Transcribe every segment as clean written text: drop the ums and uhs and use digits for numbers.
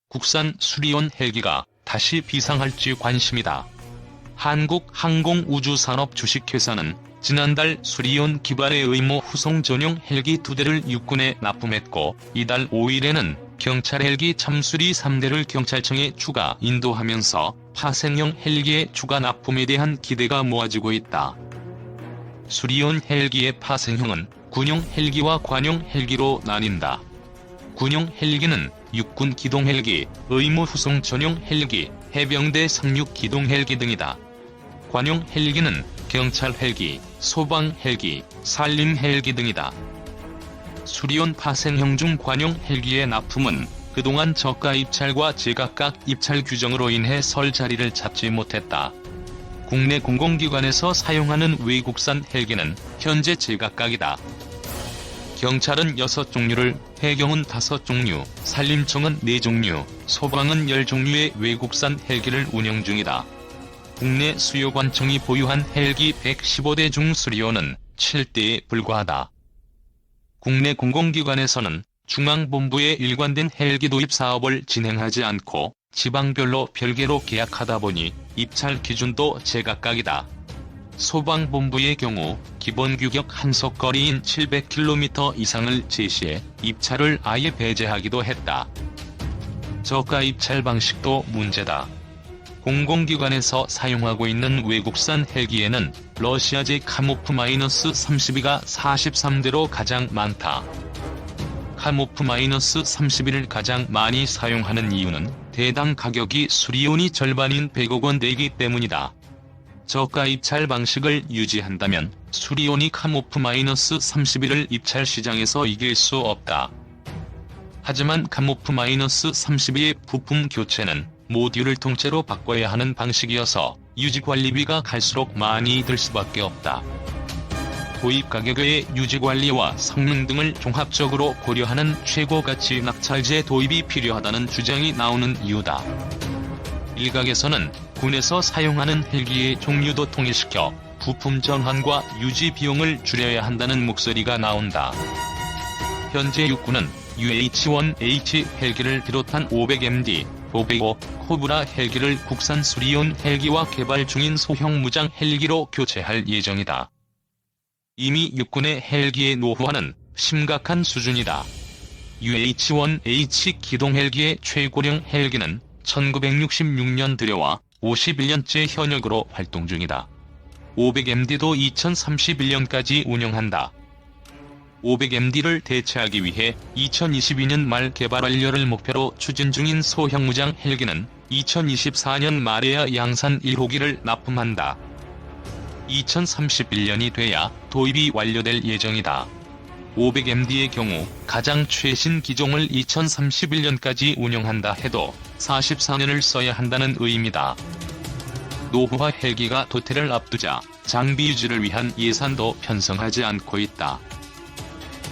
국산 수리온 헬기가 다시 비상할지 관심이다. 한국항공우주산업 주식회사는 지난달 수리온 기발의 의무 후송 전용 헬기 2대를 육군에 납품했고, 이달 5일에는 경찰 헬기 참수리 3대를 경찰청에 추가 인도하면서 파생형 헬기의 추가 납품에 대한 기대가 모아지고 있다. 수리온 헬기의 파생형은 군용 헬기와 관용 헬기로 나뉜다. 군용 헬기는 육군 기동 헬기, 의무 후송 전용 헬기, 해병대 상륙 기동 헬기 등이다. 관용 헬기는 경찰 헬기, 소방 헬기, 산림 헬기 등이다. 수리온 파생형 중 관용 헬기의 납품은 그동안 저가 입찰과 제각각 입찰 규정으로 인해 설 자리를 잡지 못했다. 국내 공공기관에서 사용하는 외국산 헬기는 현재 제각각이다. 경찰은 6종류를, 해경은 5종류, 산림청은 4종류, 소방은 10종류의 외국산 헬기를 운영 중이다. 국내 수요관청이 보유한 헬기 115대 중 수리온은 7대에 불과하다. 국내 공공기관에서는 중앙본부의 일관된 헬기 도입 사업을 진행하지 않고 지방별로 별개로 계약하다 보니 입찰 기준도 제각각이다. 소방본부의 경우 기본 규격 한속거리인 700km 이상을 제시해 입찰을 아예 배제하기도 했다. 저가 입찰 방식도 문제다. 공공기관에서 사용하고 있는 외국산 헬기에는 러시아제 카모프-32가 43대로 가장 많다. 카모프-31을 가장 많이 사용하는 이유는 대당 가격이 수리온이 절반인 100억 원대이기 때문이다. 저가 입찰 방식을 유지한다면 수리온이 카모프-31을 입찰 시장에서 이길 수 없다. 하지만 카모프-32의 부품 교체는 모듈을 통째로 바꿔야 하는 방식이어서 유지관리비가 갈수록 많이 들 수밖에 없다. 도입 가격의 유지관리와 성능 등을 종합적으로 고려하는 최고가치 낙찰제 도입이 필요하다는 주장이 나오는 이유다. 일각에서는 군에서 사용하는 헬기의 종류도 통일시켜 부품 전환과 유지 비용을 줄여야 한다는 목소리가 나온다. 현재 육군은 UH-1H 헬기를 비롯한 500MD, 505, 코브라 헬기를 국산 수리온 헬기와 개발 중인 소형 무장 헬기로 교체할 예정이다. 이미 육군의 헬기의 노후화는 심각한 수준이다. UH-1H 기동 헬기의 최고령 헬기는 1966년 들여와 51년째 현역으로 활동 중이다. 500MD도 2031년까지 운영한다. 500MD를 대체하기 위해 2022년 말 개발 완료를 목표로 추진 중인 소형 무장 헬기는 2024년 말에야 양산 1호기를 납품한다. 2031년이 돼야 도입이 완료될 예정이다. 500MD의 경우 가장 최신 기종을 2031년까지 운영한다 해도 44년을 써야 한다는 의미다. 노후화 헬기가 도태를 앞두자 장비 유지를 위한 예산도 편성하지 않고 있다.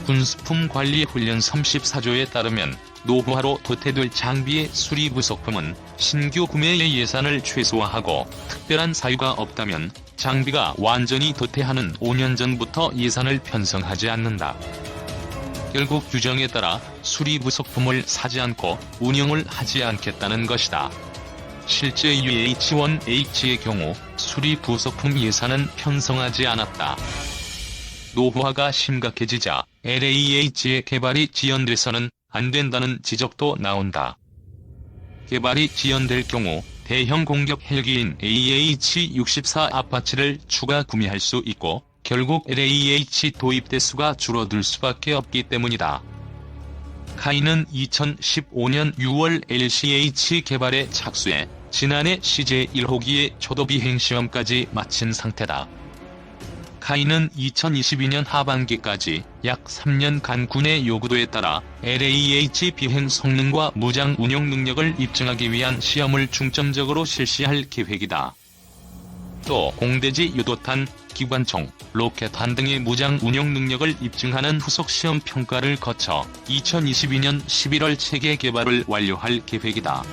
군수품 관리 훈련 34조에 따르면 노후화로 도태될 장비의 수리 부속품은 신규 구매의 예산을 최소화하고 특별한 사유가 없다면 장비가 완전히 도태하는 5년 전부터 예산을 편성하지 않는다. 결국 규정에 따라 수리 부속품을 사지 않고 운영을 하지 않겠다는 것이다. 실제 UH-1H의 경우 수리 부속품 예산은 편성하지 않았다. 노후화가 심각해지자 LAH의 개발이 지연돼서는 안 된다는 지적도 나온다. 개발이 지연될 경우 대형 공격 헬기인 AH-64 아파치를 추가 구매할 수 있고 결국 LAH 도입 대수가 줄어들 수밖에 없기 때문이다. 카이는 2015년 6월 LCH 개발에 착수해 지난해 CJ1호기의 초도 비행 시험까지 마친 상태다. 카이는 2022년 하반기까지 약 3년간 군의 요구도에 따라 LAH 비행 성능과 무장 운용 능력을 입증하기 위한 시험을 중점적으로 실시할 계획이다. 또 공대지 유도탄, 기관총, 로켓탄 등의 무장 운용 능력을 입증하는 후속 시험 평가를 거쳐 2022년 11월 체계 개발을 완료할 계획이다.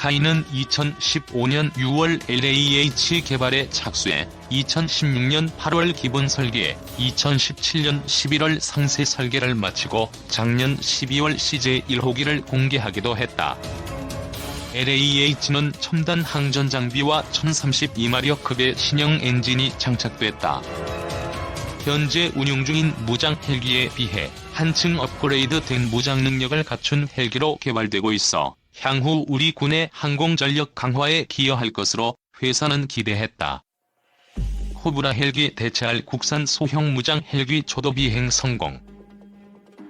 카이는 2015년 6월 LAH 개발에 착수해 2016년 8월 기본 설계, 2017년 11월 상세 설계를 마치고 작년 12월 CJ 1호기를 공개하기도 했다. LAH는 첨단 항전 장비와 1032마력급의 신형 엔진이 장착됐다. 현재 운용 중인 무장 헬기에 비해 한층 업그레이드된 무장 능력을 갖춘 헬기로 개발되고 있어 향후 우리 군의 항공 전력 강화에 기여할 것으로 회사는 기대했다. 코브라 헬기 대체할 국산 소형 무장 헬기 초도 비행 성공.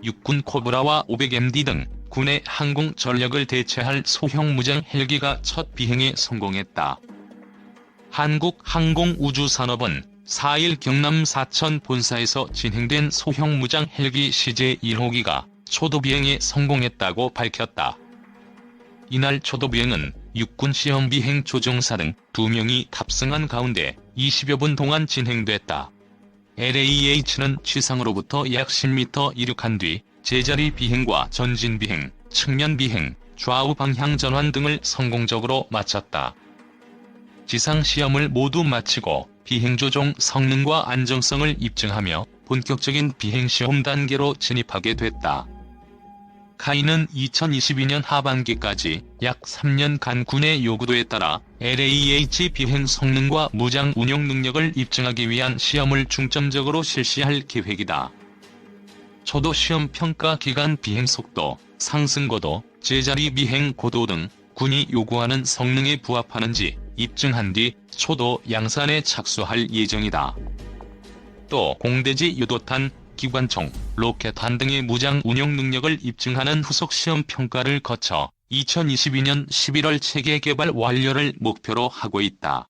육군 코브라와 500MD 등 군의 항공 전력을 대체할 소형 무장 헬기가 첫 비행에 성공했다. 한국항공우주산업은 4일 경남 사천 본사에서 진행된 소형 무장 헬기 CJ 1호기가 초도 비행에 성공했다고 밝혔다. 이날 초도 비행은 육군 시험 비행 조종사 등 2명이 탑승한 가운데 20여 분 동안 진행됐다. LAH는 지상으로부터 약 10m 이륙한 뒤 제자리 비행과 전진 비행, 측면 비행, 좌우 방향 전환 등을 성공적으로 마쳤다. 지상 시험을 모두 마치고 비행 조종 성능과 안정성을 입증하며 본격적인 비행 시험 단계로 진입하게 됐다. 카이는 2022년 하반기까지 약 3년간 군의 요구도에 따라 LAH 비행 성능과 무장 운용 능력을 입증하기 위한 시험을 중점적으로 실시할 계획이다. 초도 시험 평가 기간 비행 속도, 상승 고도, 제자리 비행 고도 등 군이 요구하는 성능에 부합하는지 입증한 뒤 초도 양산에 착수할 예정이다. 또 공대지 유도탄, 기관총, 로켓탄 등의 무장 운용 능력을 입증하는 후속 시험 평가를 거쳐 2022년 11월 체계 개발 완료를 목표로 하고 있다.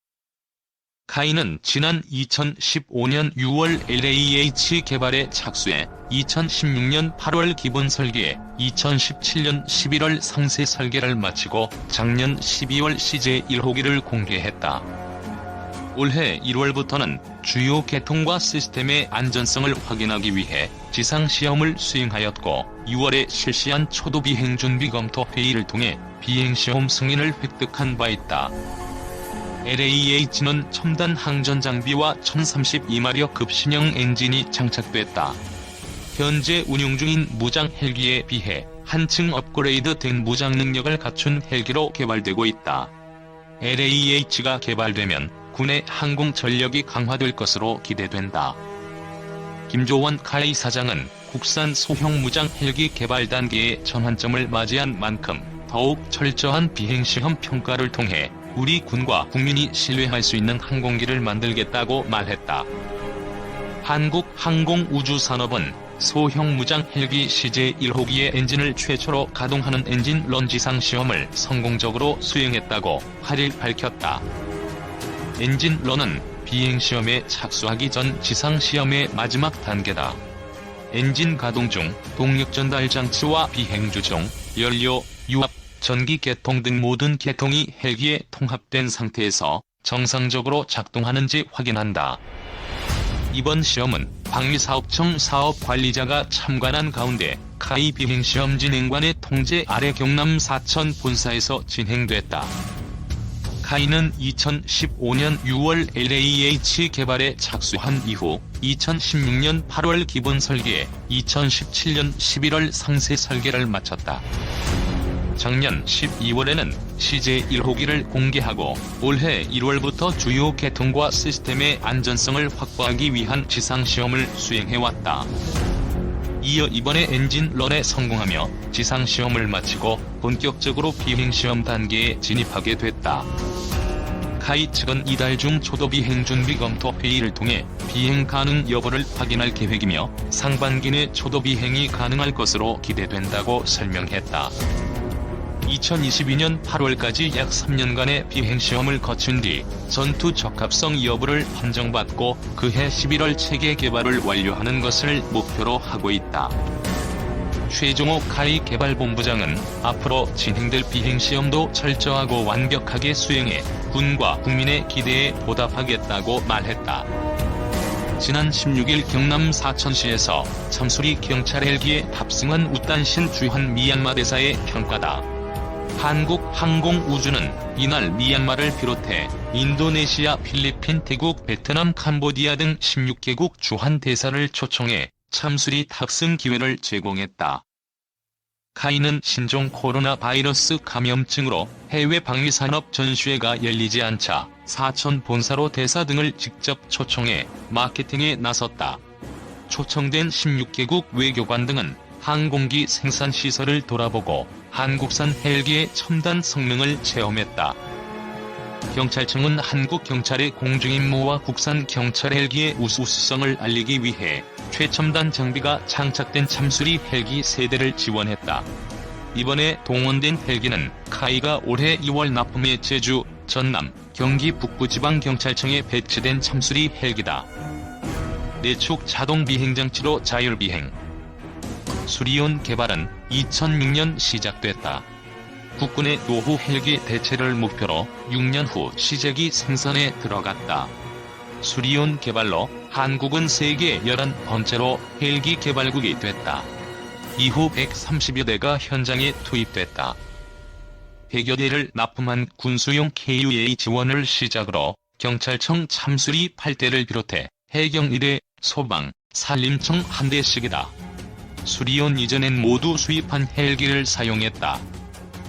카이는 지난 2015년 6월 LAH 개발에 착수해 2016년 8월 기본 설계, 2017년 11월 상세 설계를 마치고 작년 12월 CJ 1호기를 공개했다. 올해 1월부터는 주요 계통과 시스템의 안전성을 확인하기 위해 지상시험을 수행하였고 6월에 실시한 초도 비행 준비 검토 회의를 통해 비행시험 승인을 획득한 바 있다. LAH는 첨단 항전 장비와 1032마력급 신형 엔진이 장착됐다. 현재 운용 중인 무장 헬기에 비해 한층 업그레이드된 무장 능력을 갖춘 헬기로 개발되고 있다. LAH가 개발되면 군의 항공 전력이 강화될 것으로 기대된다. 김조원 카이 사장은 국산 소형 무장 헬기 개발 단계의 전환점을 맞이한 만큼 더욱 철저한 비행시험 평가를 통해 우리 군과 국민이 신뢰할 수 있는 항공기를 만들겠다고 말했다. 한국항공우주산업은 소형 무장 헬기 CJ 1호기의 엔진을 최초로 가동하는 엔진 런 지상 시험을 성공적으로 수행했다고 8일 밝혔다. 엔진 런은 비행시험에 착수하기 전 지상시험의 마지막 단계다. 엔진 가동 중 동력 전달 장치와 비행 조종, 연료, 유압, 전기 계통 등 모든 계통이 헬기에 통합된 상태에서 정상적으로 작동하는지 확인한다. 이번 시험은 방위사업청 사업관리자가 참관한 가운데 카이 비행시험 진행관의 통제 아래 경남 사천 본사에서 진행됐다. 카이는 2015년 6월 LAH 개발에 착수한 이후 2016년 8월 기본 설계, 2017년 11월 상세 설계를 마쳤다. 작년 12월에는 CJ 1호기를 공개하고 올해 1월부터 주요 계통과 시스템의 안전성을 확보하기 위한 지상시험을 수행해왔다. 이어 이번에 엔진 런에 성공하며 지상시험을 마치고 본격적으로 비행시험 단계에 진입하게 됐다. 카이 측은 이달 중 초도 비행 준비 검토 회의를 통해 비행 가능 여부를 확인할 계획이며 상반기 내 초도 비행이 가능할 것으로 기대된다고 설명했다. 2022년 8월까지 약 3년간의 비행시험을 거친 뒤 전투 적합성 여부를 판정받고 그해 11월 체계 개발을 완료하는 것을 목표로 하고 있다. 최종호 카이 개발본부장은 앞으로 진행될 비행시험도 철저하고 완벽하게 수행해 군과 국민의 기대에 보답하겠다고 말했다. 지난 16일 경남 사천시에서 참수리 경찰 헬기에 탑승한 우딴신 주한 미얀마 대사의 평가다. 한국항공우주는 이날 미얀마를 비롯해 인도네시아, 필리핀, 태국, 베트남, 캄보디아 등 16개국 주한 대사를 초청해 참수리 탑승 기회를 제공했다. 카이는 신종 코로나 바이러스 감염증으로 해외 방위산업 전시회가 열리지 않자 사천 본사로 대사 등을 직접 초청해 마케팅에 나섰다. 초청된 16개국 외교관 등은 항공기 생산 시설을 돌아보고 한국산 헬기의 첨단 성능을 체험했다. 경찰청은 한국 경찰의 공중임무와 국산 경찰 헬기의 우수성을 알리기 위해 최첨단 장비가 장착된 참수리 헬기 3대를 지원했다. 이번에 동원된 헬기는 카이가 올해 2월 납품해 제주, 전남, 경기 북부지방경찰청에 배치된 참수리 헬기다. 내축 자동 비행장치로 자율비행. 수리온 개발은 2006년 시작됐다. 국군의 노후 헬기 대체를 목표로 6년 후 시제기 생산에 들어갔다. 수리온 개발로 한국은 세계 11번째로 헬기 개발국이 됐다. 이후 130여 대가 현장에 투입됐다. 100여 대를 납품한 군수용 KUA 지원을 시작으로 경찰청 참수리 8대를 비롯해 해경 1대, 소방, 산림청 1대씩이다. 수리온 이전엔 모두 수입한 헬기를 사용했다.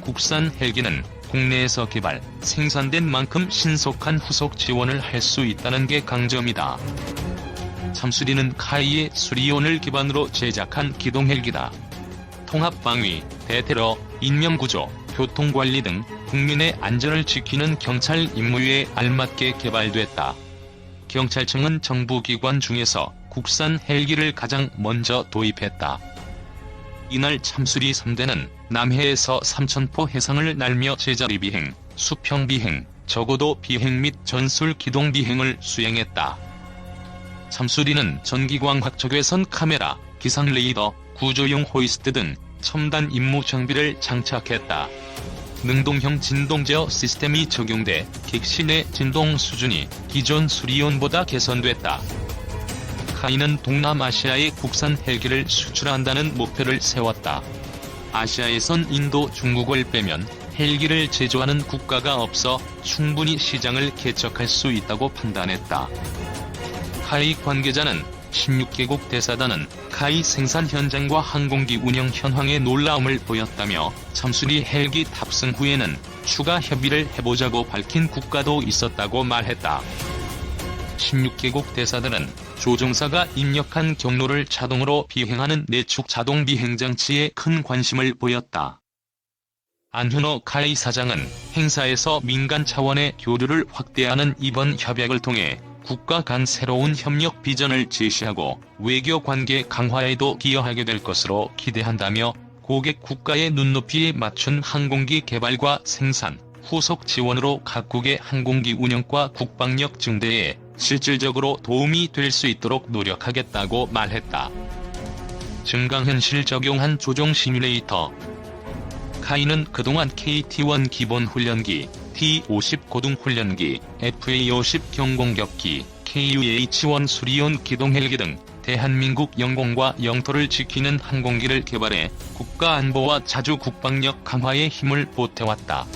국산 헬기는 국내에서 개발, 생산된 만큼 신속한 후속 지원을 할 수 있다는 게 강점이다. 참수리는 카이의 수리온을 기반으로 제작한 기동 헬기다. 통합방위, 대테러, 인명구조, 교통관리 등 국민의 안전을 지키는 경찰 임무에 알맞게 개발됐다. 경찰청은 정부기관 중에서 국산 헬기를 가장 먼저 도입했다. 이날 참수리 3대는 남해에서 삼천포 해상을 날며 제자리 비행, 수평 비행, 저고도 비행 및 전술 기동 비행을 수행했다. 참수리는 전기광학 적외선 카메라, 기상 레이더, 구조용 호이스트 등 첨단 임무 장비를 장착했다. 능동형 진동 제어 시스템이 적용돼 객실의 진동 수준이 기존 수리온보다 개선됐다. 카이는 동남아시아에 국산 헬기를 수출한다는 목표를 세웠다. 아시아에선 인도, 중국을 빼면 헬기를 제조하는 국가가 없어 충분히 시장을 개척할 수 있다고 판단했다. 카이 관계자는 16개국 대사단은 카이 생산 현장과 항공기 운영 현황에 놀라움을 보였다며 참수리 헬기 탑승 후에는 추가 협의를 해보자고 밝힌 국가도 있었다고 말했다. 16개국 대사들은 조종사가 입력한 경로를 자동으로 비행하는 내축 자동 비행장치에 큰 관심을 보였다. 안현호 카이 사장은 행사에서 민간 차원의 교류를 확대하는 이번 협약을 통해 국가 간 새로운 협력 비전을 제시하고 외교 관계 강화에도 기여하게 될 것으로 기대한다며 고객 국가의 눈높이에 맞춘 항공기 개발과 생산, 후속 지원으로 각국의 항공기 운영과 국방력 증대에 실질적으로 도움이 될 수 있도록 노력하겠다고 말했다. 증강현실 적용한 조종 시뮬레이터. 카이는 그동안 KT-1 기본훈련기, T-50 고등훈련기, FA-50 경공격기, KUH-1 수리온 기동헬기 등 대한민국 영공과 영토를 지키는 항공기를 개발해 국가안보와 자주 국방력 강화에 힘을 보태왔다.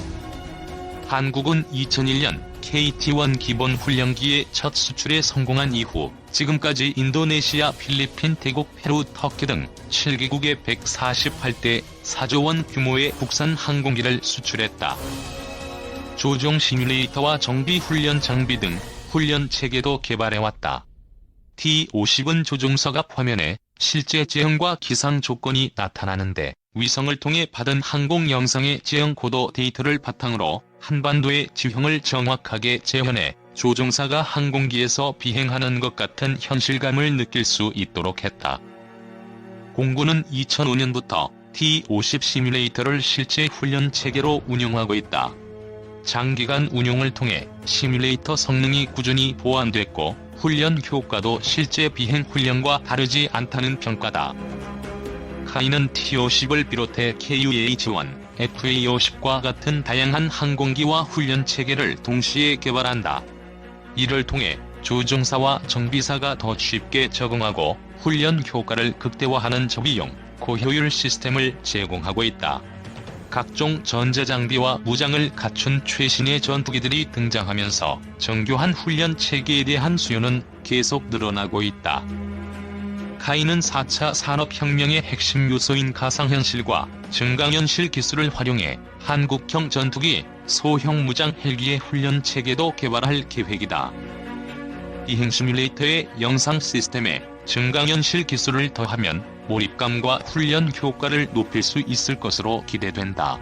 한국은 2001년 KT-1 기본훈련기의 첫 수출에 성공한 이후 지금까지 인도네시아, 필리핀, 태국, 페루, 터키 등 7개국에 148대 4조 원 규모의 국산 항공기를 수출했다. 조종 시뮬레이터와 정비 훈련 장비 등 훈련 체계도 개발해왔다. T-50은 조종사가 화면에 실제 제형과 기상 조건이 나타나는데 위성을 통해 받은 항공 영상의 제형 고도 데이터를 바탕으로 한반도의 지형을 정확하게 재현해 조종사가 항공기에서 비행하는 것 같은 현실감을 느낄 수 있도록 했다. 공군은 2005년부터 T-50 시뮬레이터를 실제 훈련 체계로 운영하고 있다. 장기간 운용을 통해 시뮬레이터 성능이 꾸준히 보완됐고 훈련 효과도 실제 비행 훈련과 다르지 않다는 평가다. 카이는 T-50을 비롯해 KUH-1, FA-50과 같은 다양한 항공기와 훈련 체계를 동시에 개발한다. 이를 통해 조종사와 정비사가 더 쉽게 적응하고 훈련 효과를 극대화하는 저비용, 고효율 시스템을 제공하고 있다. 각종 전자장비와 무장을 갖춘 최신의 전투기들이 등장하면서 정교한 훈련 체계에 대한 수요는 계속 늘어나고 있다. 카이는 4차 산업혁명의 핵심 요소인 가상현실과 증강현실 기술을 활용해 한국형 전투기, 소형 무장 헬기의 훈련 체계도 개발할 계획이다. 비행 시뮬레이터의 영상 시스템에 증강현실 기술을 더하면 몰입감과 훈련 효과를 높일 수 있을 것으로 기대된다.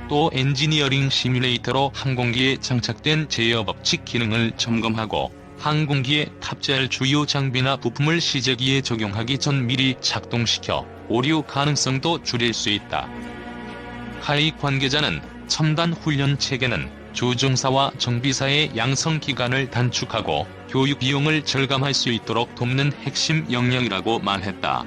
또 엔지니어링 시뮬레이터로 항공기에 장착된 제어 법칙 기능을 점검하고 항공기에 탑재할 주요 장비나 부품을 시제기에 적용하기 전 미리 작동시켜 오류 가능성도 줄일 수 있다. 카이 관계자는 첨단 훈련 체계는 조종사와 정비사의 양성 기간을 단축하고 교육 비용을 절감할 수 있도록 돕는 핵심 역량이라고 말했다.